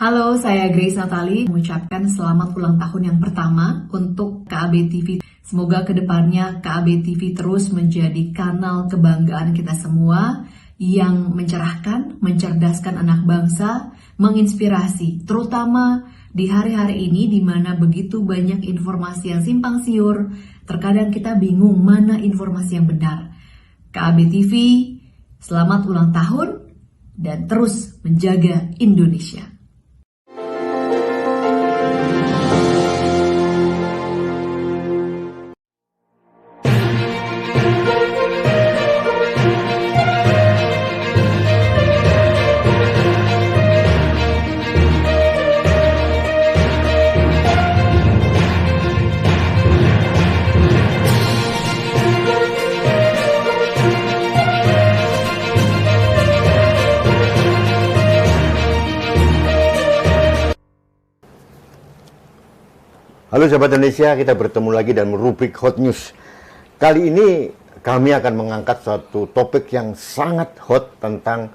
Halo, saya Grace Natali mengucapkan selamat ulang tahun yang pertama untuk KAB TV. Semoga kedepannya KAB TV terus menjadi kanal kebanggaan kita semua yang mencerahkan, mencerdaskan anak bangsa, menginspirasi, terutama di hari-hari ini di mana begitu banyak informasi yang simpang siur, terkadang kita bingung mana informasi yang benar. KAB TV, selamat ulang tahun dan terus menjaga Indonesia. Halo sahabat Indonesia, kita bertemu lagi dalam rubrik Hot News. Kali ini kami akan mengangkat suatu topik yang sangat hot tentang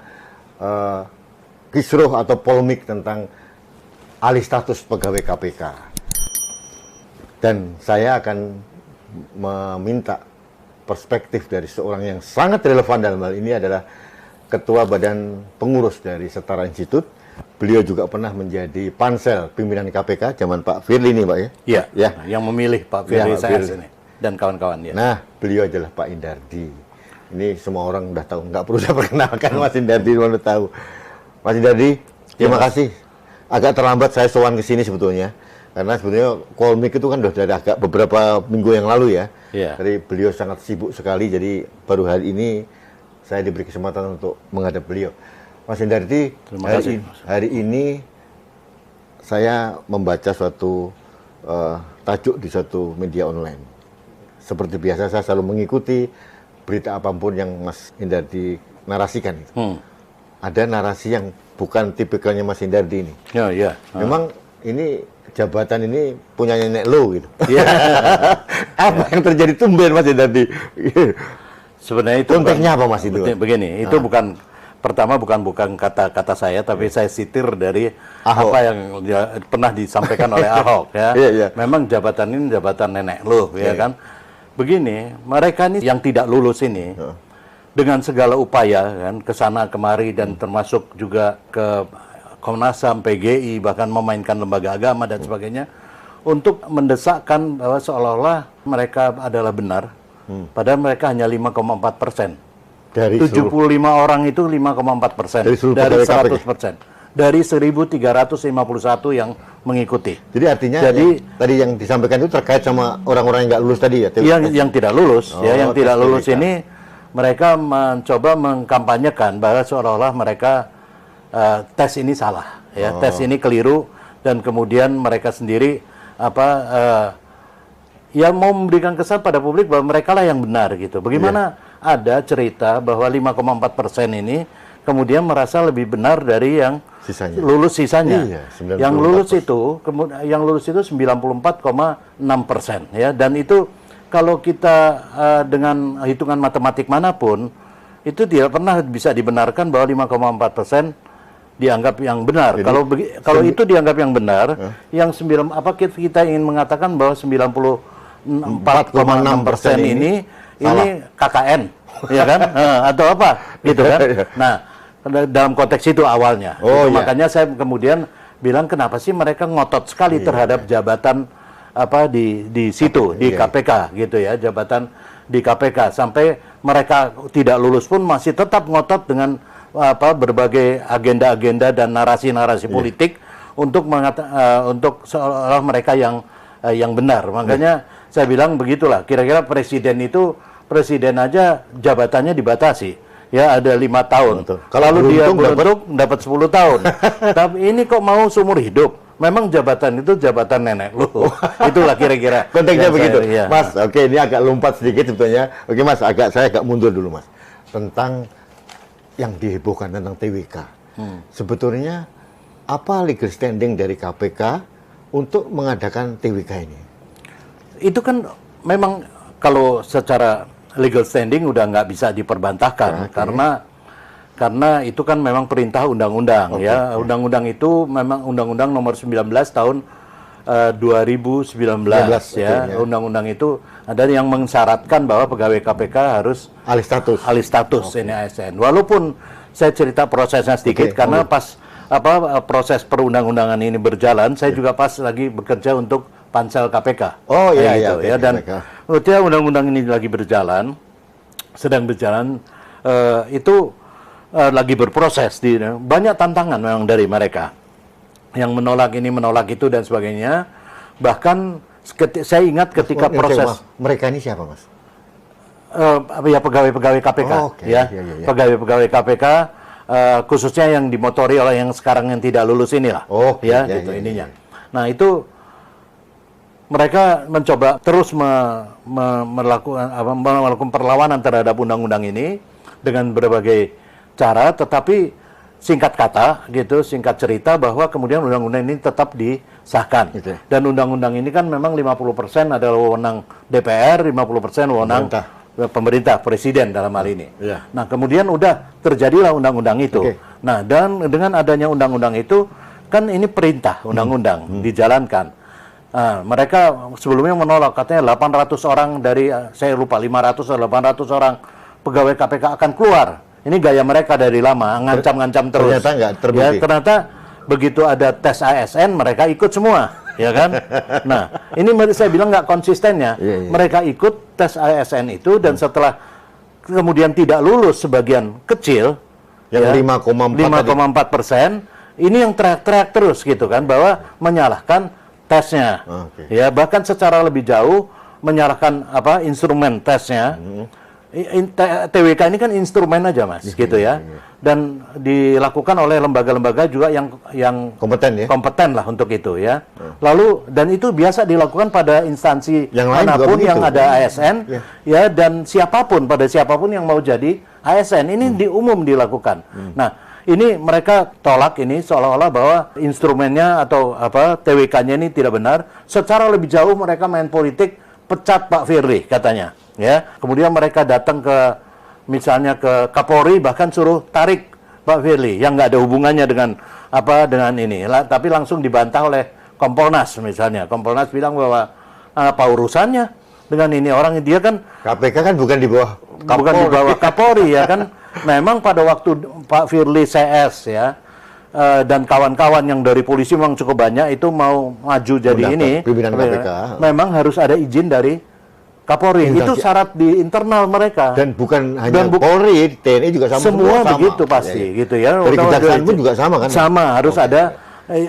kisruh atau polemik tentang alih status pegawai KPK. Dan saya akan meminta perspektif dari seorang yang sangat relevan dalam hal ini adalah Ketua Badan Pengurus dari Setara Institut. Beliau juga pernah menjadi pansel pimpinan KPK zaman Pak Firly ini, Pak ya? Iya, ya. Yang memilih Pak Firly saya ini dan kawan-kawan ya. Nah, beliau adalah Pak Indardi. Ini semua orang udah tahu, nggak perlu saya perkenalkan Mas Indardi, udah tahu. Mas Indardi, terima kasih. Agak terlambat saya sowan ke sini sebetulnya, karena sebetulnya Kolmik itu kan udah dari agak beberapa minggu yang lalu ya. Iya. Jadi beliau sangat sibuk sekali, jadi baru hari ini saya diberi kesempatan untuk menghadap beliau. Mas Indardi, hari ini saya membaca suatu tajuk di suatu media online. Seperti biasa saya selalu mengikuti berita apapun yang Mas Indardi narasikan. Ada narasi yang bukan tipikalnya Mas Indardi ini. Ya, ya. Memang ini jabatan ini punya nenek lo gitu. Ya. Apa yang terjadi tumben Mas Indardi? Sebenarnya itu konteksnya apa Mas itu? Begini, itu bukan pertama bukan kata-kata saya, tapi saya sitir dari Ahok. apa yang pernah disampaikan oleh Ahok ya. Memang jabatan ini jabatan nenek lo ya kan. Begini, mereka ini yang tidak lulus ini dengan segala upaya kan kesana kemari dan termasuk juga ke Komnas HAM, PGI, bahkan memainkan lembaga agama dan sebagainya untuk mendesakkan bahwa seolah-olah mereka adalah benar, padahal mereka hanya 5,4%. Dari 75 orang itu 5,4%. Dari 100%. Dari 1.351 yang mengikuti. Jadi artinya tadi yang disampaikan itu terkait sama orang-orang yang nggak lulus tadi ya? Yang tidak lulus. Yang tidak lulus ini mereka mencoba mengkampanyekan bahwa seolah-olah mereka tes ini salah. Ya, tes ini keliru dan kemudian mereka sendiri yang mau memberikan kesan pada publik bahwa mereka lah yang benar gitu. Bagaimana ada cerita bahwa 5,4% ini kemudian merasa lebih benar dari yang lulus sisanya. Iya, yang lulus itu 94,6% ya, dan itu kalau kita dengan hitungan matematik manapun itu tidak pernah bisa dibenarkan bahwa 5,4% dianggap yang benar. Jadi, kalau itu dianggap yang benar, yang kita ingin mengatakan bahwa 94,6% ini KKN, ya kan? Atau apa, gitu kan? Nah, dalam konteks itu awalnya. Makanya saya kemudian bilang kenapa sih mereka ngotot sekali terhadap jabatan di situ, di KPK, gitu ya, jabatan di KPK, sampai mereka tidak lulus pun masih tetap ngotot dengan berbagai agenda-agenda dan narasi-narasi politik untuk seolah mereka yang benar. Makanya saya bilang begitulah, kira-kira presiden aja jabatannya dibatasi. Ya, ada 5 tahun. Kalau dia beruntung dapat 10 tahun. Tapi ini kok mau seumur hidup? Memang jabatan itu jabatan nenek lu. Itulah kira-kira. Konteksnya begitu. Mas, oke, ini agak lompat sedikit sebetulnya. Oke Mas, saya agak mundur dulu Mas. Tentang yang dihebohkan tentang TWK. Sebetulnya apa legal standing dari KPK untuk mengadakan TWK ini? Itu kan memang kalau secara legal standing udah nggak bisa diperbantahkan, karena karena itu kan memang perintah undang-undang ya. Undang-undang itu memang Undang-Undang Nomor 19 tahun 2019 ya. Undang-undang itu ada yang mensyaratkan bahwa pegawai KPK harus alih status ini ASN. Walaupun saya cerita prosesnya sedikit karena pas proses perundang-undangan ini berjalan, saya juga pas lagi bekerja untuk Pansel KPK. Oh iya iya. Ya, dan ketika undang-undang ini lagi berjalan, sedang berjalan itu lagi berproses banyak tantangan memang dari mereka yang menolak ini menolak itu dan sebagainya. Bahkan saya ingat ketika proses mereka ini siapa Mas? Ya pegawai-pegawai KPK pegawai-pegawai KPK khususnya yang dimotori oleh yang sekarang yang tidak lulus inilah ininya. Nah itu mereka mencoba terus melakukan perlawanan terhadap undang-undang ini dengan berbagai cara, tetapi singkat kata gitu, singkat cerita bahwa kemudian undang-undang ini tetap disahkan. Dan undang-undang ini kan memang 50% adalah wewenang DPR, 50% wewenang pemerintah, presiden dalam hal ini. Nah, kemudian udah terjadilah undang-undang itu. Nah, dan dengan adanya undang-undang itu kan ini perintah undang-undang dijalankan. Nah, mereka sebelumnya menolak, katanya 800 orang dari, saya lupa 500 atau 800 orang pegawai KPK akan keluar. Ini gaya mereka dari lama, ngancam-ngancam terus. Ternyata nggak terbukti. Ya, ternyata begitu ada tes ASN, mereka ikut semua, ya kan? Nah, ini saya bilang nggak konsistennya. Mereka ikut tes ASN itu, dan setelah kemudian tidak lulus sebagian kecil, yang 5,4%, ini yang teriak-teriak terus gitu kan, bahwa menyalahkan tesnya, ya bahkan secara lebih jauh menyalahkan instrumen tesnya. TWK ini kan instrumen aja Mas, gitu ya, dan dilakukan oleh lembaga-lembaga juga yang kompeten lah untuk itu ya. Lalu dan itu biasa dilakukan pada instansi yang manapun yang ada ASN, ya, dan pada siapapun yang mau jadi ASN ini diumum dilakukan. Nah, ini mereka tolak ini seolah-olah bahwa instrumennya atau TWK-nya ini tidak benar. Secara lebih jauh mereka main politik, pecat Pak Firly katanya. Ya, kemudian mereka datang misalnya ke Kapolri, bahkan suruh tarik Pak Firly yang nggak ada hubungannya dengan ini, tapi langsung dibantah oleh Kompolnas misalnya. Kompolnas bilang bahwa apa urusannya dengan ini, orang dia kan KPK kan bukan di bawah Kapolri ya kan. Memang pada waktu Pak Firly CS ya dan kawan-kawan yang dari polisi memang cukup banyak itu mau maju jadi pimpinan KPK, memang harus ada izin dari Kapolri. Itu syarat di internal mereka. Dan bukan hanya Polri, TNI juga sama. Semua begitu pasti, gitu ya. Dari kejaksaan pun juga sama kan? Sama, harus ada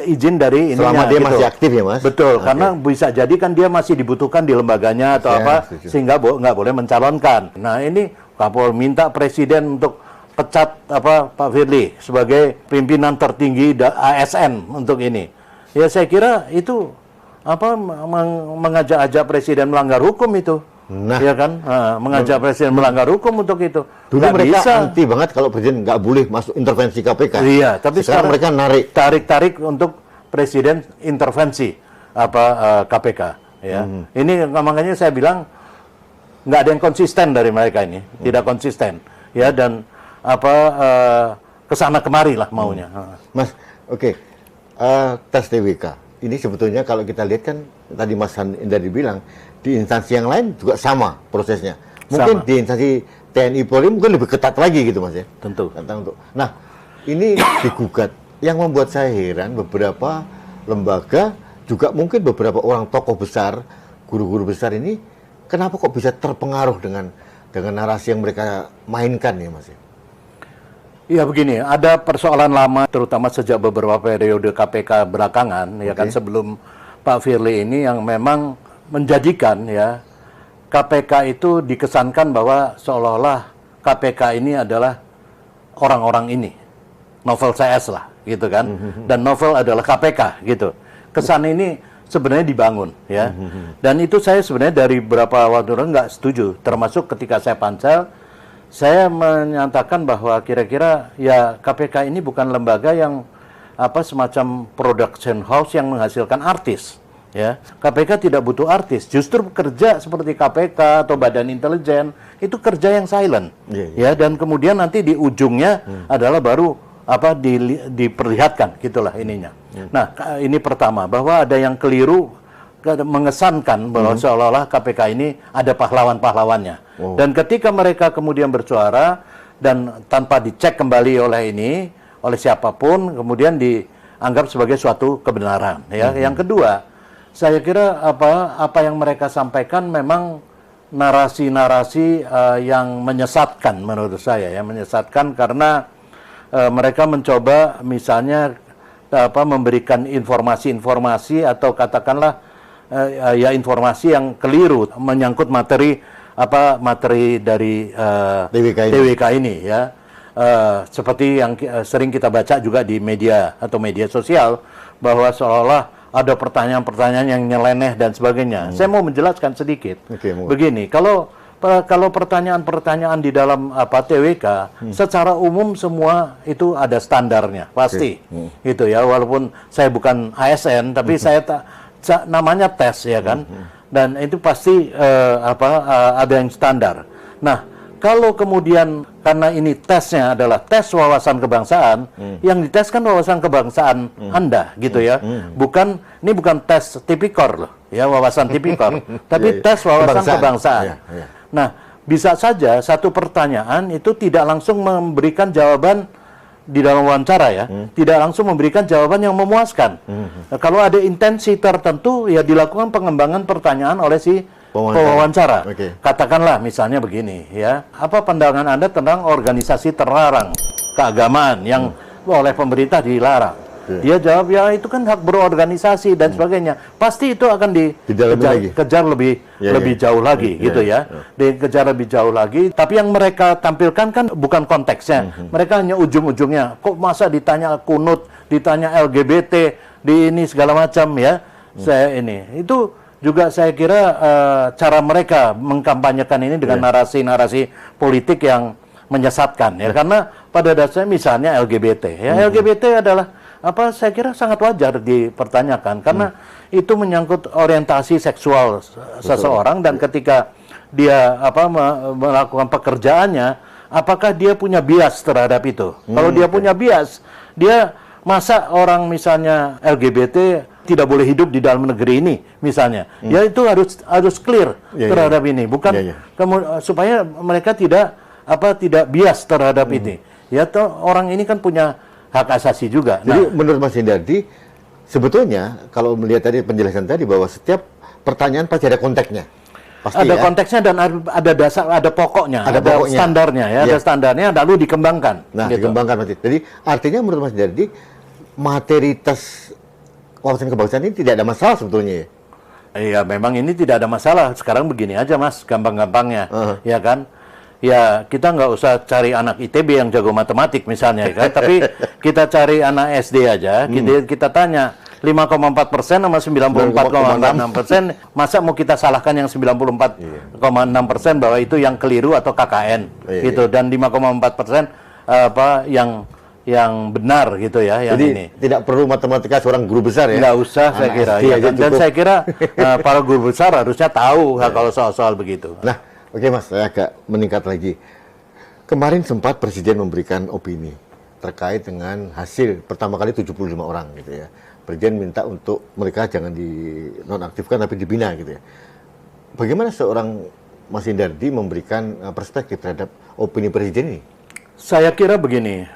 izin dari ininya. Selama dia masih aktif ya Mas? Betul, karena bisa jadi kan dia masih dibutuhkan di lembaganya atau sehingga nggak boleh mencalonkan. Nah ini Kapolri minta Presiden untuk pecat Pak Firly sebagai pimpinan tertinggi ASN untuk ini. Ya saya kira itu mengajak-ajak Presiden melanggar hukum itu. Ya kan? Mengajak Presiden melanggar hukum untuk itu. Dulu mereka anti banget kalau Presiden nggak boleh masuk intervensi KPK. Iya, tapi sekarang mereka tarik untuk Presiden intervensi KPK. Ya. Ini makanya saya bilang nggak ada yang konsisten dari mereka ini, tidak konsisten. Ya, dan kesana kemari lah maunya. Mas, tes TWK. Ini sebetulnya kalau kita lihat kan tadi Mas Hindardi bilang di instansi yang lain juga sama prosesnya. Mungkin di instansi TNI Polri mungkin lebih ketat lagi gitu Mas ya. Tentu. Nah, ini digugat. Yang membuat saya heran beberapa lembaga juga mungkin beberapa orang tokoh besar, guru-guru besar ini kenapa kok bisa terpengaruh dengan narasi yang mereka mainkan ya Mas ya? Ya begini, ada persoalan lama terutama sejak beberapa periode KPK belakangan ya kan, sebelum Pak Firly ini yang memang menjadikan ya KPK itu dikesankan bahwa seolah-olah KPK ini adalah orang-orang ini, novel CS lah gitu kan, dan novel adalah KPK gitu. Kesan ini sebenarnya dibangun ya, dan itu saya sebenarnya dari beberapa waktu nggak setuju, termasuk ketika saya pansel. Saya menyatakan bahwa kira-kira ya KPK ini bukan lembaga yang semacam production house yang menghasilkan artis, ya. KPK tidak butuh artis. Justru kerja seperti KPK atau Badan Intelijen itu kerja yang silent, ya. Dan kemudian nanti di ujungnya adalah baru diperlihatkan, gitulah ininya. Nah, ini pertama, bahwa ada yang keliru mengesankan bahwa seolah-olah KPK ini ada pahlawan-pahlawannya. Dan ketika mereka kemudian bersuara dan tanpa dicek kembali oleh siapapun, kemudian dianggap sebagai suatu kebenaran, ya. Yang kedua, saya kira apa yang mereka sampaikan memang narasi-narasi yang menyesatkan menurut saya, ya, menyesatkan karena mereka mencoba misalnya memberikan informasi-informasi atau katakanlah ya informasi yang keliru menyangkut materi dari TWK ini, ya. Seperti yang sering kita baca juga di media atau media sosial, bahwa seolah-olah ada pertanyaan-pertanyaan yang nyeleneh dan sebagainya. Saya mau menjelaskan sedikit. Begini, kalau pertanyaan-pertanyaan di dalam TWK secara umum semua itu ada standarnya, pasti. Gitu ya, walaupun saya bukan ASN tapi saya namanya tes, ya kan. Dan itu pasti ada yang standar. Nah, kalau kemudian karena ini tesnya adalah tes wawasan kebangsaan, yang dites kan wawasan kebangsaan Anda, gitu ya. Ini bukan tes tipikor loh, ya, wawasan tipikor, tapi tes wawasan kebangsaan. Nah, bisa saja satu pertanyaan itu tidak langsung memberikan jawaban di dalam wawancara, ya, tidak langsung memberikan jawaban yang memuaskan. Nah, kalau ada intensi tertentu, ya dilakukan pengembangan pertanyaan oleh si pewawancara. Katakanlah misalnya begini, ya, apa pandangan Anda tentang organisasi terlarang keagamaan yang oleh pemerintah dilarang? Dia jawab, ya itu kan hak berorganisasi dan sebagainya. Pasti itu akan dikejar lebih jauh lagi, gitu ya. Dikejar lebih jauh lagi. Tapi yang mereka tampilkan kan bukan konteksnya. Mereka hanya ujung-ujungnya. Kok masa ditanya kunut, ditanya LGBT, di ini segala macam, ya. Itu juga saya kira cara mereka mengkampanyekan ini dengan narasi-narasi politik yang menyesatkan, ya. Karena pada dasarnya misalnya LGBT, ya, LGBT adalah saya kira sangat wajar dipertanyakan karena itu menyangkut orientasi seksual seseorang, dan ketika dia melakukan pekerjaannya, apakah dia punya bias terhadap itu? Kalau dia punya bias, masa orang misalnya LGBT tidak boleh hidup di dalam negeri ini misalnya, ya itu harus clear terhadap ini, bukan supaya mereka tidak bias terhadap ini. Ya, orang ini kan punya hak asasi juga. Jadi menurut Mas Hindardi, sebetulnya kalau melihat tadi penjelasan tadi bahwa setiap pertanyaan pasti ada konteksnya. Pasti, ada konteksnya dan ada dasar, ada pokoknya, ada standarnya, ya, ada standarnya, lalu dikembangkan. Nah, dikembangkan. Jadi artinya menurut Mas Hindardi, materi tes wawasan kebangsaan ini tidak ada masalah sebetulnya. Iya, memang ini tidak ada masalah. Sekarang begini aja, Mas, gampang-gampangnya, ya kan? Ya, kita nggak usah cari anak ITB yang jago matematik misalnya, kan? Tapi kita cari anak SD aja, kita tanya 5,4% sama 94,6%, masa mau kita salahkan yang 94,6% bahwa itu yang keliru atau KKN, gitu, dan 5,4% yang benar, gitu ya. Yang jadi ini tidak perlu matematika seorang guru besar, ya? Nggak usah, saya kira. Ya, dan saya kira para guru besar harusnya tahu kalau soal-soal begitu. Nah, oke Mas, saya agak meningkat lagi. Kemarin sempat Presiden memberikan opini terkait dengan hasil pertama kali 75 orang, gitu ya. Presiden minta untuk mereka jangan dinonaktifkan tapi dibina, gitu ya. Bagaimana seorang Mas Hindardi memberikan perspektif terhadap opini Presiden ini? Saya kira begini,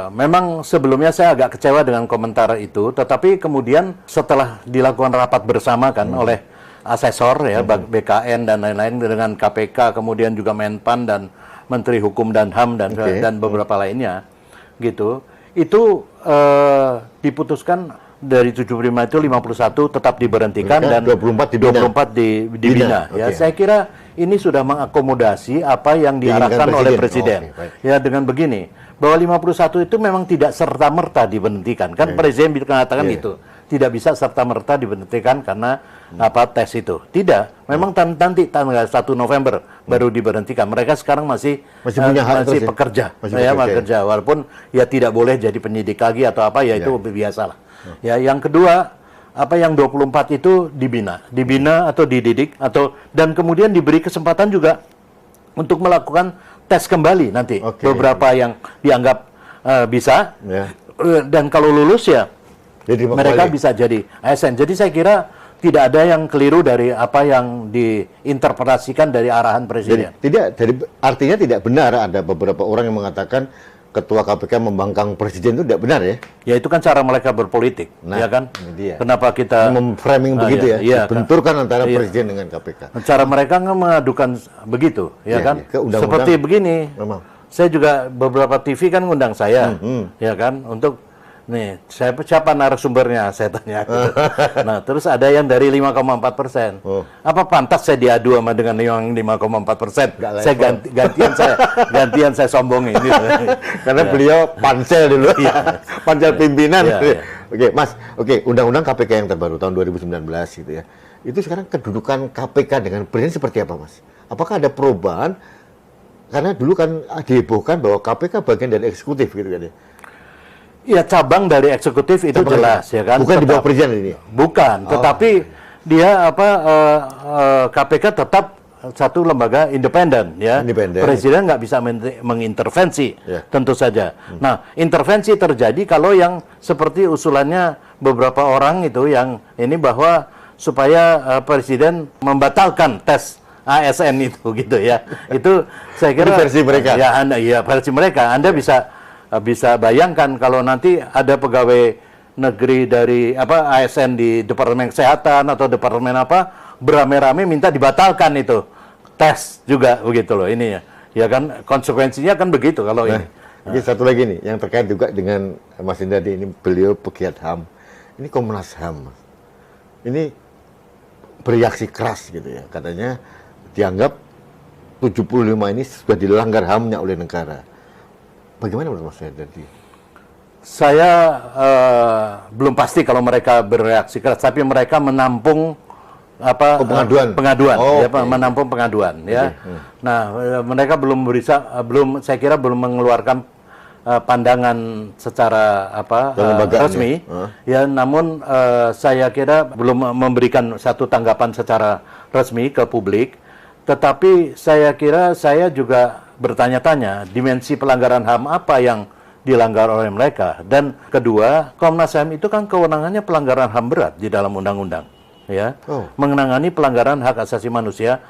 memang sebelumnya saya agak kecewa dengan komentar itu, tetapi kemudian setelah dilakukan rapat bersama kan oleh asesor, ya, BKN dan lain-lain dengan KPK, kemudian juga Menpan dan Menteri Hukum dan HAM dan beberapa lainnya, gitu. Itu diputuskan dari 75 itu 51 tetap diberhentikan dan 24 dibina. Ya, saya kira ini sudah mengakomodasi apa yang diarahkan oleh Presiden. Ya, dengan begini, bahwa 51 itu memang tidak serta-merta diberhentikan. Kan Presiden mengatakan itu. Tidak bisa serta-merta diberhentikan karena tes itu. Tidak. Memang nanti tanggal 1 November baru diberhentikan. Mereka sekarang masih pekerja. Bekerja. Walaupun ya tidak boleh jadi penyidik lagi atau apa, ya itu biasalah. Ya, yang kedua, apa yang 24 itu dibina atau dididik dan kemudian diberi kesempatan juga untuk melakukan tes kembali nanti beberapa yang dianggap bisa dan kalau lulus ya jadi mereka bisa jadi ASN. Jadi saya kira tidak ada yang keliru dari apa yang diinterpretasikan dari arahan presiden. Artinya tidak benar ada beberapa orang yang mengatakan Ketua KPK membangkang presiden itu tidak benar ya? Ya itu kan cara mereka berpolitik, ya kan? Dia. Kenapa kita memframing begitu benturkan antara presiden dengan KPK. Cara mereka mengadukan begitu, ya kan? Seperti begini. Memang. Saya juga beberapa TV kan ngundang saya, ya kan? Untuk nih, siapa narasumbernya? Saya tanya. Nah, terus ada yang dari 5,4%. Apa pantas saya diadu sama dengan yang 5,4%? Saya gantian saya sombongin. Karena beliau pansel dulu, pansel pimpinan. Oke, Mas. Oke, Undang-Undang KPK yang terbaru tahun 2019 gitu ya. Itu sekarang kedudukan KPK dengan presiden seperti apa, Mas? Apakah ada perubahan? Karena dulu kan dihebohkan bahwa KPK bagian dari eksekutif gitu kan ya. Ya cabang dari eksekutif itu jelas ya kan. Bukan di bawah presiden ini. Bukan, tetapi dia KPK tetap satu lembaga independen ya. Presiden nggak bisa mengintervensi tentu saja. Nah, intervensi terjadi kalau yang seperti usulannya beberapa orang itu yang ini bahwa supaya presiden membatalkan tes ASN itu gitu ya. Itu saya kira versi mereka. Ya, versi mereka. Anda bisa bayangkan kalau nanti ada pegawai negeri dari ASN di Departemen Kesehatan atau Departemen beramai-ramai minta dibatalkan itu tes juga begitu loh ini ya kan konsekuensinya kan begitu kalau ini. Ini satu lagi nih yang terkait juga dengan Mas Hindardi ini, beliau pegiat HAM, ini Komnas HAM, ini bereaksi keras gitu ya, katanya dianggap 75 ini sudah dilanggar HAM-nya oleh negara. Bagaimana menurut Mas Hindardi? Saya belum pasti kalau mereka bereaksi keras, tapi mereka menampung pengaduan, menampung pengaduan ya. Nah, mereka saya kira belum mengeluarkan pandangan secara resmi, ya. Namun saya kira belum memberikan satu tanggapan secara resmi ke publik. Tetapi saya kira saya juga bertanya-tanya dimensi pelanggaran HAM apa yang dilanggar oleh mereka. Dan kedua, Komnas HAM itu kan kewenangannya pelanggaran HAM berat di dalam undang-undang, ya, menangani pelanggaran hak asasi manusia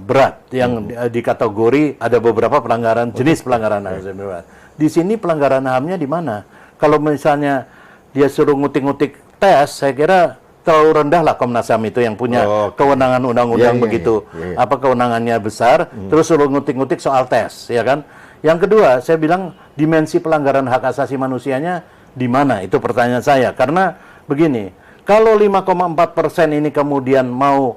berat yang di kategori ada beberapa pelanggaran jenis pelanggaran hak asasi berat. Di sini pelanggaran HAM-nya di mana? Kalau misalnya dia suruh ngutik-ngutik tes, saya kira terlalu rendah lah Komnas HAM itu yang punya kewenangan undang-undang begitu. Apa kewenangannya besar, terus suruh ngutik-ngutik soal tes, ya kan? Yang kedua, saya bilang dimensi pelanggaran hak asasi manusianya di mana? Itu pertanyaan saya. Karena begini, kalau 5,4% ini kemudian mau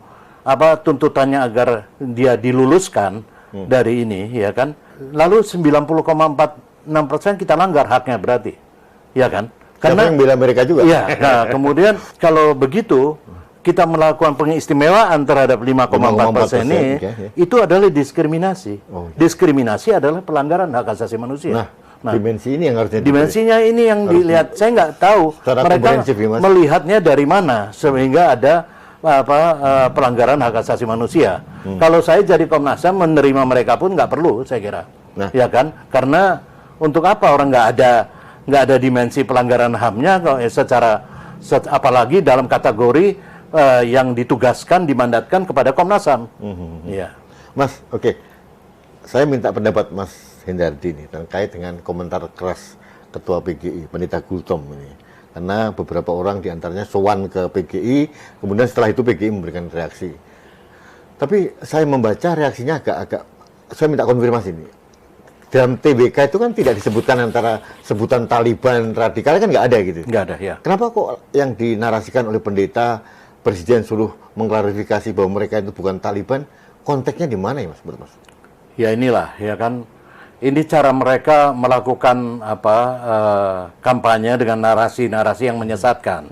tuntutannya agar dia diluluskan dari ini, ya kan? Lalu 90,46% kita langgar haknya berarti, ya kan? Karena yang bilang mereka juga. Ya, nah, kemudian kalau begitu kita melakukan pengistimewaan terhadap 5,4% ini, itu adalah diskriminasi. Diskriminasi adalah pelanggaran hak asasi manusia. Nah, dimensi ini yang harusnya dimensinya ini yang dilihat. Saya nggak tahu mereka melihatnya dari mana sehingga ada pelanggaran hak asasi manusia. Kalau saya jadi Komnas HAM menerima mereka pun nggak perlu, saya kira, ya kan? Karena untuk apa orang nggak ada dimensi pelanggaran HAM-nya apalagi dalam kategori yang ditugaskan, dimandatkan kepada Komnas HAM. Ya. Mas, saya minta pendapat Mas Hindardi ini terkait dengan komentar keras Ketua PGI, Pendeta Gultom ini. Karena beberapa orang diantaranya sowan ke PGI, kemudian setelah itu PGI memberikan reaksi. Tapi saya membaca reaksinya agak saya minta konfirmasi ini. Dalam TBK itu kan tidak disebutkan antara sebutan Taliban, radikal kan nggak ada gitu. Nggak ada, ya. Kenapa kok yang dinarasikan oleh pendeta, Presiden suruh mengklarifikasi bahwa mereka itu bukan Taliban, konteksnya di mana ya Mas? Menurut Mas? Ya inilah, ya kan. Ini cara mereka melakukan kampanye dengan narasi-narasi yang menyesatkan.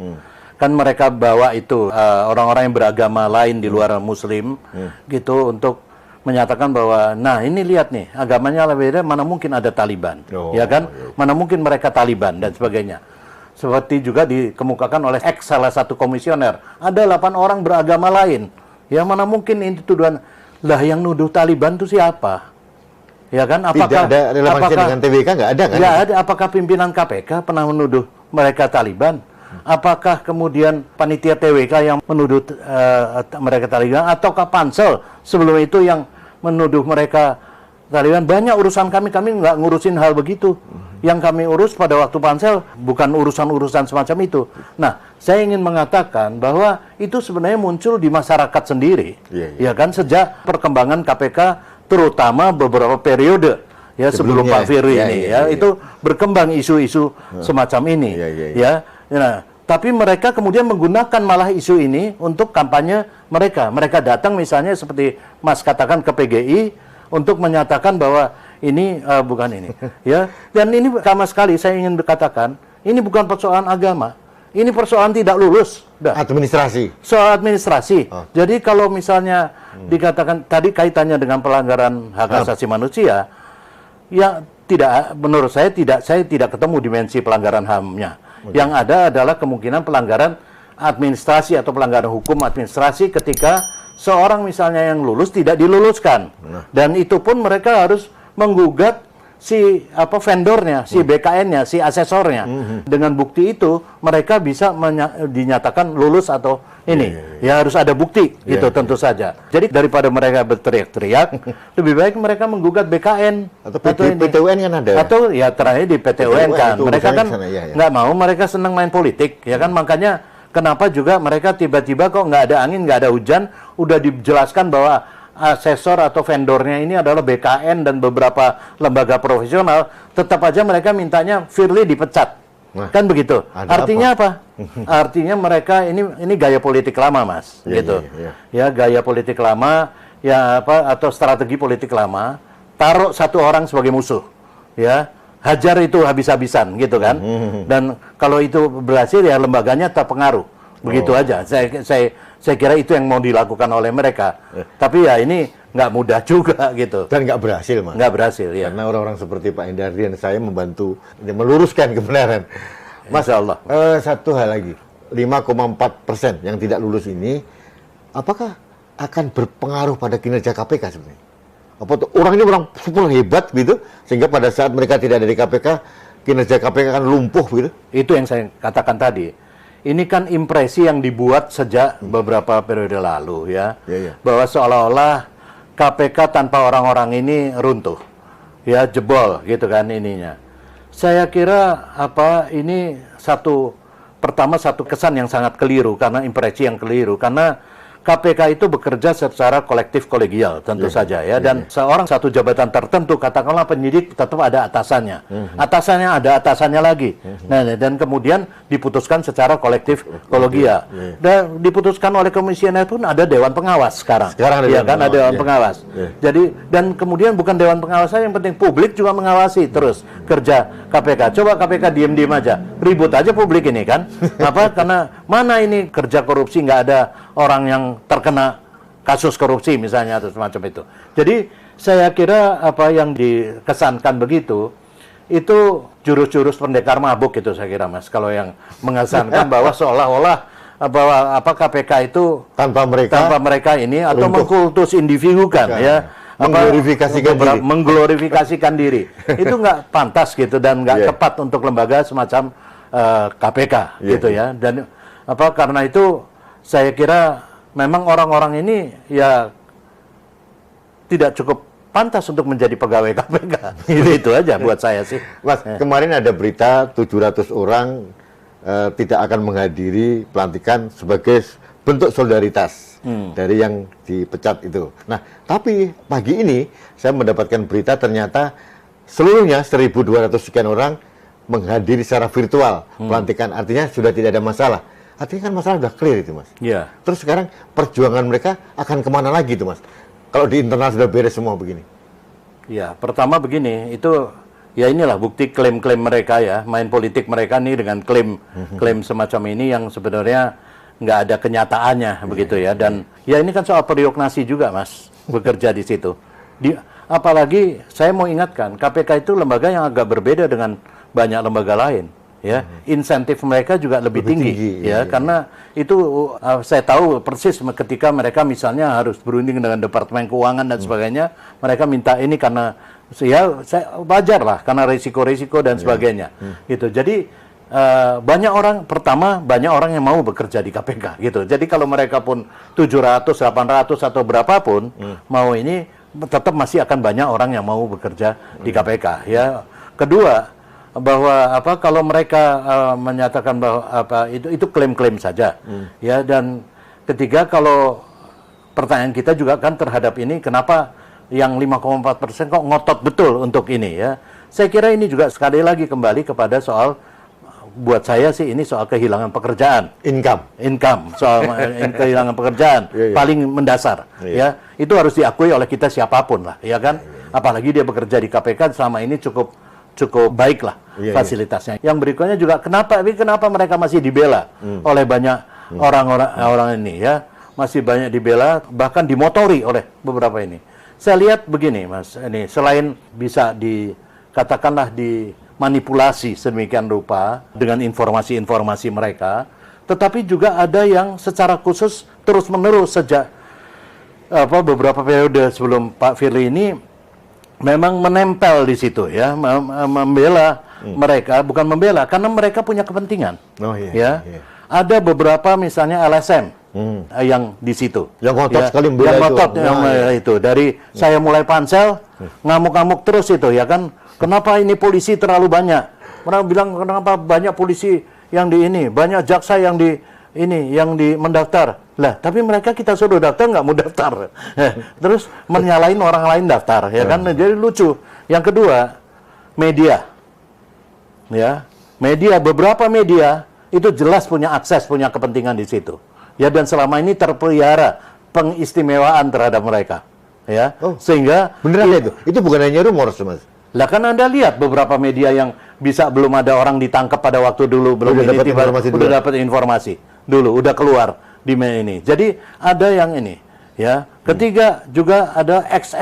Kan mereka bawa itu orang-orang yang beragama lain di luar Muslim, gitu untuk menyatakan bahwa, nah ini lihat nih, agamanya beda, mana mungkin ada Taliban, ya kan? Mana mungkin mereka Taliban dan sebagainya. seperti juga dikemukakan oleh salah satu komisioner, ada 8 orang beragama lain. Ya mana mungkin ini tuduhan. Lah yang nuduh Taliban itu siapa? Ya kan? Apakah tidak ada relevansi dengan TWK, nggak ada kan? Nggak ada. Apakah pimpinan KPK pernah menuduh mereka Taliban? Apakah kemudian panitia TWK yang menuduh mereka Taliban? Ataukah pansel sebelum itu yang menuduh mereka Taliban? Banyak urusan kami nggak ngurusin hal begitu. Yang kami urus pada waktu pansel bukan urusan-urusan semacam itu. Nah, saya ingin mengatakan bahwa itu sebenarnya muncul di masyarakat sendiri. Ya kan, sejak perkembangan KPK terutama beberapa periode ya sebelum Pak Firly ini itu berkembang isu-isu semacam ini ya. Nah, tapi mereka kemudian menggunakan malah isu ini untuk kampanye mereka. Mereka datang misalnya seperti Mas katakan ke PGI untuk menyatakan bahwa ini bukan ini ya. Dan ini sama sekali saya ingin berkatakan ini bukan persoalan agama. Ini persoalan tidak lulus. Administrasi. Soal administrasi. Jadi kalau misalnya dikatakan tadi kaitannya dengan pelanggaran hak asasi manusia, ya tidak, menurut saya tidak ketemu dimensi pelanggaran HAM-nya. Yang ada adalah kemungkinan pelanggaran administrasi atau pelanggaran hukum administrasi ketika seorang misalnya yang lulus tidak diluluskan. Dan itu pun mereka harus menggugat si vendornya, si BKN-nya, si asesornya. Dengan bukti itu mereka bisa dinyatakan lulus atau ini. Ya harus ada bukti gitu tentu saja. Jadi daripada mereka berteriak-teriak, lebih baik mereka menggugat BKN atau PT UN kan ada. Atau ya terakhir di PT UN kan. Mereka kan nggak mau, mereka senang main politik ya kan. Makanya kenapa juga mereka tiba-tiba kok nggak ada angin, nggak ada hujan, udah dijelaskan bahwa asesor atau vendornya ini adalah BKN dan beberapa lembaga profesional, tetap aja mereka mintanya Firly dipecat. Kan begitu. Artinya apa? Artinya mereka ini gaya politik lama, Mas, gitu. Ya, gaya politik lama ya atau strategi politik lama, taruh satu orang sebagai musuh. Ya, hajar itu habis-habisan gitu kan. Dan kalau itu berhasil ya lembaganya terpengaruh. Begitu aja. Saya kira itu yang mau dilakukan oleh mereka. Tapi ya ini nggak mudah juga gitu. Dan nggak berhasil, Mas. Nggak berhasil, ya. Karena orang-orang seperti Pak Hendardi dan saya membantu meluruskan kebenaran. Mas, Allah. Satu hal lagi. 5,4% yang tidak lulus ini, apakah akan berpengaruh pada kinerja KPK sebenarnya? Apa tuh, orang ini orang super hebat gitu, sehingga pada saat mereka tidak ada di KPK, kinerja KPK akan lumpuh gitu? Itu yang saya katakan tadi. Ini kan impresi yang dibuat sejak beberapa periode lalu ya, bahwa seolah-olah KPK tanpa orang-orang ini runtuh, ya jebol gitu kan ininya. Saya kira ini satu kesan yang sangat keliru karena impresi yang keliru karena KPK itu bekerja secara kolektif kolegial tentu saja ya, dan seorang satu jabatan tertentu katakanlah penyidik tetap ada atasannya, atasannya ada atasannya lagi, nah dan kemudian diputuskan secara kolektif kolegial, dan diputuskan oleh komisioner pun ada dewan pengawas sekarang ada ya kan, ada dewan pengawas. Jadi dan kemudian bukan dewan pengawas saja, yang penting publik juga mengawasi terus kerja KPK. Coba KPK diem-diem aja, ribut aja publik ini kan, karena mana ini kerja korupsi nggak ada orang yang terkena kasus korupsi misalnya atau semacam itu. Jadi saya kira apa yang dikesankan begitu itu jurus-jurus pendekar mabuk itu saya kira, Mas. Kalau yang mengesankan bahwa seolah-olah bahwa KPK itu tanpa mereka ini atau mengkultus individu kan ya, mengglorifikasikan diri. Itu nggak pantas gitu dan nggak tepat untuk lembaga semacam KPK gitu ya. Dan karena itu saya kira memang orang-orang ini ya tidak cukup pantas untuk menjadi pegawai KPK. Itu aja buat saya sih. Mas, kemarin ada berita 700 orang tidak akan menghadiri pelantikan sebagai bentuk solidaritas dari yang dipecat itu. Nah, tapi pagi ini saya mendapatkan berita ternyata seluruhnya 1.200 sekian orang menghadiri secara virtual pelantikan. Artinya sudah tidak ada masalah. Artinya kan masalah sudah clear itu, Mas. Iya. Terus sekarang perjuangan mereka akan kemana lagi itu, Mas? Kalau di internal sudah beres semua begini. Ya, pertama begini, itu ya inilah bukti klaim-klaim mereka ya, main politik mereka nih dengan klaim semacam ini yang sebenarnya nggak ada kenyataannya begitu ya. Dan ya ini kan soal perioknasi juga, Mas, bekerja di situ. Apalagi saya mau ingatkan, KPK itu lembaga yang agak berbeda dengan banyak lembaga lain. ya, insentif mereka juga lebih tinggi ya, karena itu saya tahu persis ketika mereka misalnya harus berunding dengan Departemen Keuangan dan sebagainya, mereka minta ini karena ya saya wajar lah karena risiko-risiko dan sebagainya gitu. Jadi banyak orang yang mau bekerja di KPK gitu. Jadi kalau mereka pun 700, 800 atau berapapun mau ini, tetap masih akan banyak orang yang mau bekerja di KPK ya. Kedua, bahwa kalau mereka menyatakan bahwa itu klaim-klaim saja ya. Dan ketiga, kalau pertanyaan kita juga kan terhadap ini, kenapa yang 5,4% kok ngotot betul untuk ini ya. Saya kira ini juga sekali lagi kembali kepada soal, buat saya sih ini soal kehilangan pekerjaan, income soal kehilangan pekerjaan paling mendasar ya. Itu harus diakui oleh kita siapapun lah ya kan. Apalagi dia bekerja di KPK selama ini cukup baik lah fasilitasnya. Yang berikutnya juga kenapa mereka masih dibela oleh banyak orang ini ya, masih banyak dibela, bahkan dimotori oleh beberapa ini. Saya lihat begini Mas, ini selain bisa dikatakanlah dimanipulasi sedemikian rupa dengan informasi-informasi mereka, tetapi juga ada yang secara khusus terus-menerus sejak beberapa periode sebelum Pak Firly ini memang menempel di situ ya, membela mereka, bukan membela, karena mereka punya kepentingan. Ada beberapa misalnya LSM yang di situ, yang ngotot sekali membela itu. Dari saya mulai pansel, ngamuk-ngamuk terus itu ya kan. Kenapa ini polisi terlalu banyak? Mereka bilang kenapa banyak polisi yang di ini, banyak jaksa yang di ini, yang di mendaftar. Lah, tapi mereka kita suruh daftar nggak mau daftar. Terus menyalahin orang lain daftar, ya kan? Jadi lucu. Yang kedua, media. Ya, media, beberapa media itu jelas punya akses, punya kepentingan di situ. Ya, dan selama ini terpelihara pengistimewaan terhadap mereka. Ya, sehingga beneran itu bukan hanya rumor, Mas. Lah kan Anda lihat beberapa media yang bisa belum ada orang ditangkap pada waktu dulu, belum udah dapat informasi dulu, udah keluar di ini. Jadi ada yang ini, ya. Ketiga juga ada ex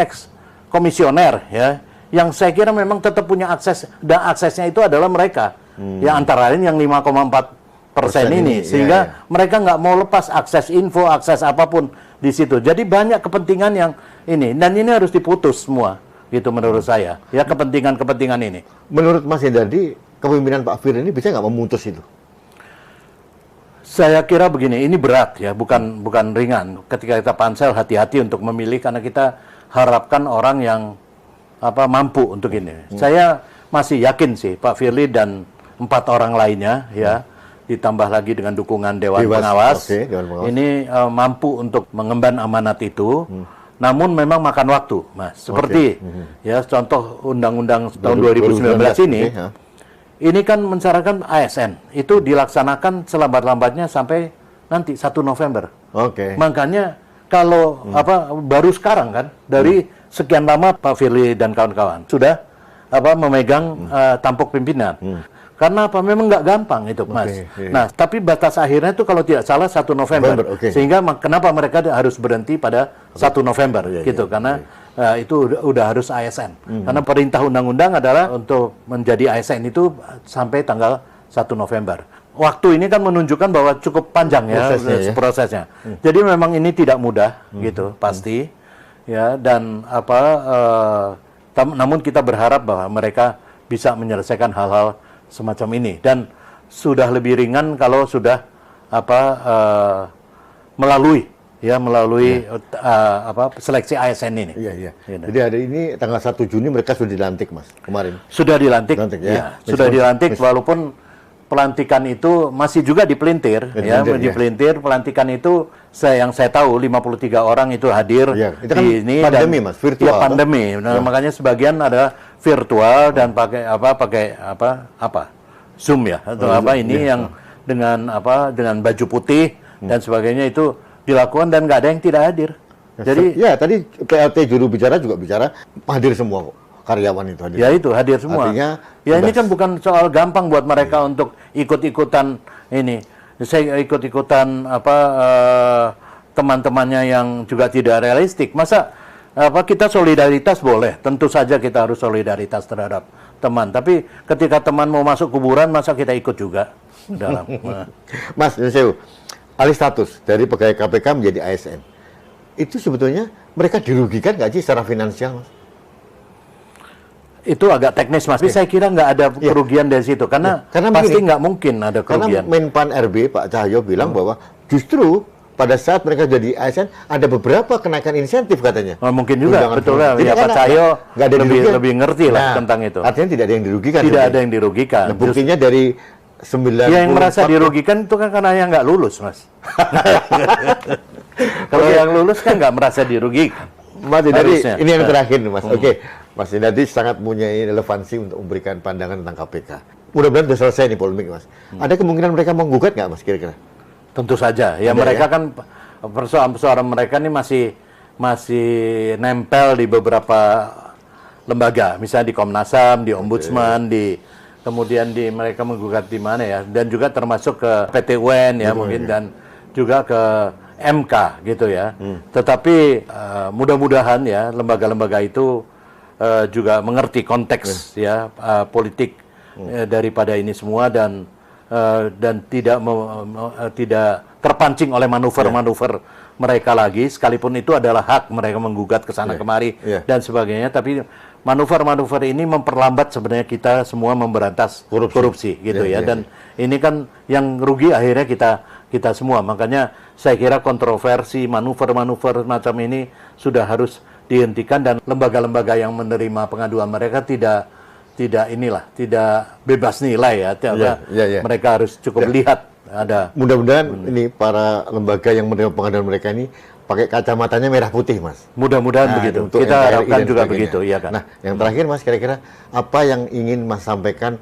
komisioner, ya, yang saya kira memang tetap punya akses, dan aksesnya itu adalah mereka, ya, antara lain yang 5,4% ini, sehingga mereka nggak mau lepas akses info, akses apapun di situ. Jadi banyak kepentingan yang ini, dan ini harus diputus semua, gitu menurut saya, ya, kepentingan ini. Menurut Mas Hendardi, kepemimpinan Pak Firly ini bisa nggak memutus itu? Saya kira begini, ini berat ya, bukan ringan. Ketika kita pansel, hati-hati untuk memilih, karena kita harapkan orang yang mampu untuk ini. Saya masih yakin sih Pak Firly dan 4 orang lainnya, ya, ditambah lagi dengan dukungan Dewan Pengawas, ini mampu untuk mengemban amanat itu. Namun memang makan waktu, Mas. Seperti ya, contoh Undang-Undang tahun 2019 ini. Ini kan mensyaratkan ASN itu dilaksanakan selambat-lambatnya sampai nanti 1 November. Makanya kalau baru sekarang kan, dari sekian lama Pak Firly dan kawan-kawan sudah memegang tampuk pimpinan. Karena memang nggak gampang itu, Mas. Nah, tapi batas akhirnya itu kalau tidak salah 1 November. Sehingga kenapa mereka harus berhenti pada 1 November gitu, karena itu udah harus ASN. Karena perintah undang-undang adalah untuk menjadi ASN itu sampai tanggal 1 November. Waktu ini kan menunjukkan bahwa cukup panjang ya prosesnya. Jadi memang ini tidak mudah gitu, pasti. Ya, dan namun kita berharap bahwa mereka bisa menyelesaikan hal-hal semacam ini, dan sudah lebih ringan kalau sudah melalui seleksi ASN ini. Jadi hari ini tanggal 1 Juni mereka sudah dilantik, Mas, kemarin. Sudah dilantik, ya. Sudah dilantik, walaupun pelantikan itu masih juga dipelintir, dipelintir. Pelantikan itu yang saya tahu 53 orang itu hadir itu kan di ini, pandemi, Mas, virtual. Ya, pandemi. Nah, makanya sebagian ada virtual dan pakai Zoom ya, atau yang dengan baju putih dan sebagainya, itu dilakukan dan nggak ada yang tidak hadir. Jadi tadi PLT juru bicara juga bicara hadir semua kok. Karyawan itu hadir. Ya, itu hadir semua. Artinya, ya ini kan bukan soal gampang buat mereka untuk ikut-ikutan ini. Saya ikut-ikutan teman-temannya yang juga tidak realistik. Masa kita solidaritas boleh, tentu saja kita harus solidaritas terhadap teman. Tapi ketika teman mau masuk kuburan, masa kita ikut juga dalam. Mas, saya alih status dari pegawai KPK menjadi ASN. Itu sebetulnya mereka dirugikan nggak sih secara finansial, Mas? Itu agak teknis, Mas. Tapi saya kira nggak ada kerugian dari situ, karena pasti nggak mungkin ada kerugian. Karena Menpan RB Pak Cahyo bilang bahwa justru pada saat mereka jadi ASN ada beberapa kenaikan insentif katanya. Mungkin juga, betul lah. Ya, Pak Cahyo lebih ngerti lah tentang itu. Artinya tidak ada yang dirugikan. Tidak ada yang dirugikan. Nah, buktinya dari 94... yang merasa dirugikan itu kan karena yang nggak lulus, Mas. Kalau yang lulus kan nggak merasa dirugikan. Mas Hindardi, ini yang terakhir, Mas. Oke, Mas Hindardi sangat punya relevansi untuk memberikan pandangan tentang KPK. Mudah-mudahan sudah selesai nih polemik, Mas. Ada kemungkinan mereka menggugat nggak, Mas, kira-kira? Tentu saja. Ya, mereka kan persoalan mereka ini masih nempel di beberapa lembaga, misalnya di Komnas HAM, di Ombudsman, kemudian mereka menggugat di mana ya, dan juga termasuk ke PT UN ya mungkin, dan juga ke MK gitu ya. Tetapi mudah-mudahan ya lembaga-lembaga itu juga mengerti konteks ya politik daripada ini semua, dan tidak terpancing oleh manuver-manuver mereka lagi, sekalipun itu adalah hak mereka menggugat ke sana kemari dan sebagainya. Tapi manuver-manuver ini memperlambat sebenarnya kita semua memberantas korupsi gitu ya. Dan ini kan yang rugi akhirnya kita semua. Makanya saya kira kontroversi manuver-manuver macam ini sudah harus dihentikan, dan lembaga-lembaga yang menerima pengaduan mereka tidak bebas nilai ya. Mereka harus cukup lihat ada. Mudah-mudahan ini para lembaga yang menerima pengaduan mereka ini pakai kacamatanya merah putih, Mas. Mudah-mudahan begitu. Kita harapkan juga begitu, ya kan. Nah, yang terakhir, Mas, kira-kira apa yang ingin Mas sampaikan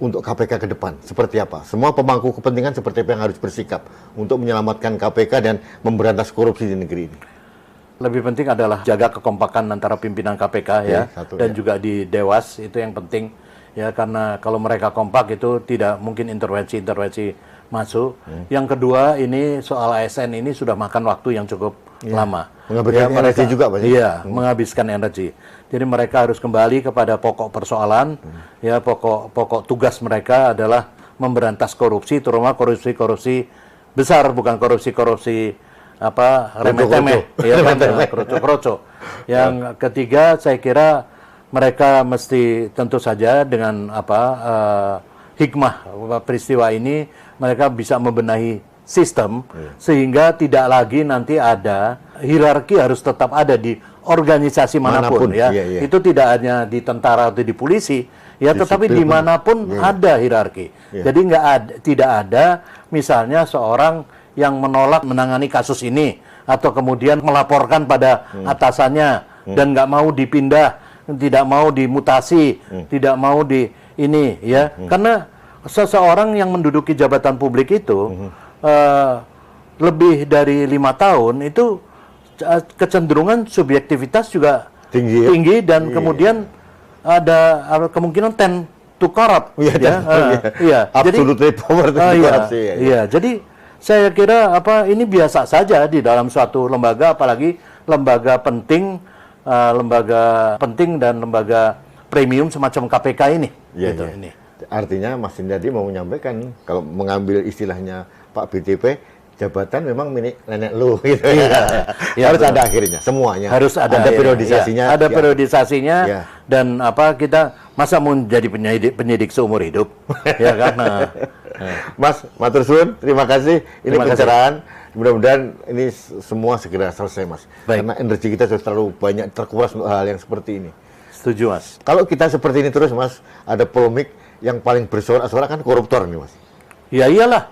untuk KPK ke depan? Seperti apa? Semua pemangku kepentingan seperti apa yang harus bersikap untuk menyelamatkan KPK dan memberantas korupsi di negeri ini? Lebih penting adalah jaga kekompakan antara pimpinan KPK dan juga di Dewas, itu yang penting ya, karena kalau mereka kompak itu tidak mungkin intervensi masuk. Yang kedua, ini soal ASN ini sudah makan waktu yang cukup lama. Menghabiskan energi juga, Pak. Iya, menghabiskan energi. Jadi mereka harus kembali kepada pokok persoalan, ya pokok tugas mereka adalah memberantas korupsi, terutama korupsi besar, bukan korupsi remeh-temeh, ya, kroco-kroco. Yang ketiga, saya kira mereka mesti tentu saja dengan hikmah peristiwa ini, mereka bisa membenahi sistem sehingga tidak lagi nanti ada hierarki harus tetap ada di organisasi manapun ya. Itu tidak hanya di tentara atau di polisi ya, tetapi dimanapun ada hierarki. Jadi tidak ada misalnya seorang yang menolak menangani kasus ini atau kemudian melaporkan pada atasannya dan nggak mau dipindah, tidak mau dimutasi, tidak mau ini ya, karena seseorang yang menduduki jabatan publik itu lebih dari 5 tahun itu kecenderungan subjektivitas juga tinggi dan kemudian ada kemungkinan tend to corrupt absolutely power jadi saya kira ini biasa saja di dalam suatu lembaga, apalagi lembaga penting dan lembaga premium semacam KPK ini. Ini. Artinya Mas Hindardi mau menyampaikan, kalau mengambil istilahnya Pak BTP, jabatan memang milik nenek lu gitu. Harus ada akhirnya, semuanya. Harus ada periodisasinya. Ada periodisasinya dan kita masa mau jadi penyidik seumur hidup, ya kan? Mas, matur suwun, terima kasih. Ini pencerahan. Mudah-mudahan ini semua segera selesai, Mas. Karena energi kita sudah terlalu banyak terkuras untuk hal yang seperti ini. Setuju, Mas. Kalau kita seperti ini terus, Mas, ada polemik yang paling bersorak-sorak kan koruptor nih, Mas. Ya iyalah,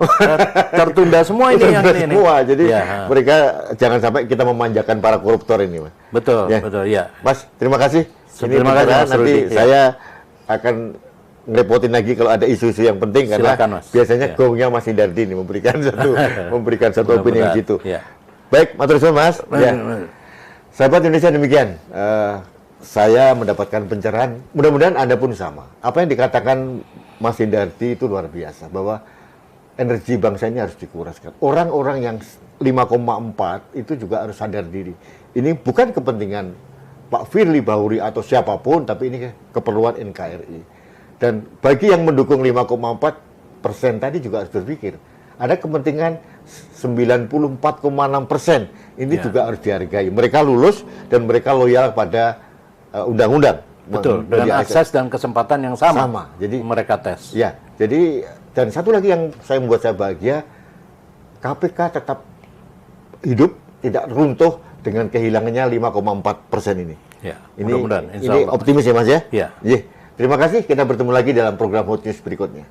tertunda semua ini yang ini. Jadi mereka jangan sampai kita memanjakan para koruptor ini, Mas. Betul, betul, ya. Mas, terima kasih. Terima kasih, Mas. Nanti saya akan ngerepotin lagi kalau ada isu-isu yang penting. Silakan, karena Mas. Biasanya gongnya Mas Hindardi ini memberikan satu opini di situ. Baik, matur suwun, Mas. Sahabat Indonesia, demikian saya mendapatkan pencerahan. Mudah-mudahan Anda pun sama. Apa yang dikatakan Mas Hindardi itu luar biasa, bahwa energi bangsa ini harus dikuraskan. Orang-orang yang 5,4 itu juga harus sadar diri. ini bukan kepentingan Pak Firly Bahuri atau siapapun, tapi ini keperluan NKRI. Dan bagi yang mendukung 5,4% tadi juga harus berpikir, ada kepentingan 94,6%. Ini juga harus dihargai. Mereka lulus dan mereka loyal pada undang-undang. Betul, dengan akses dan kesempatan yang sama. Jadi mereka tes. Ya, jadi dan satu lagi yang membuat saya bahagia, KPK tetap hidup, tidak runtuh dengan kehilangannya 5,4% ini. Ya, ini optimis ya Mas ya? Ya. Terima kasih, kita bertemu lagi dalam program Hot News berikutnya.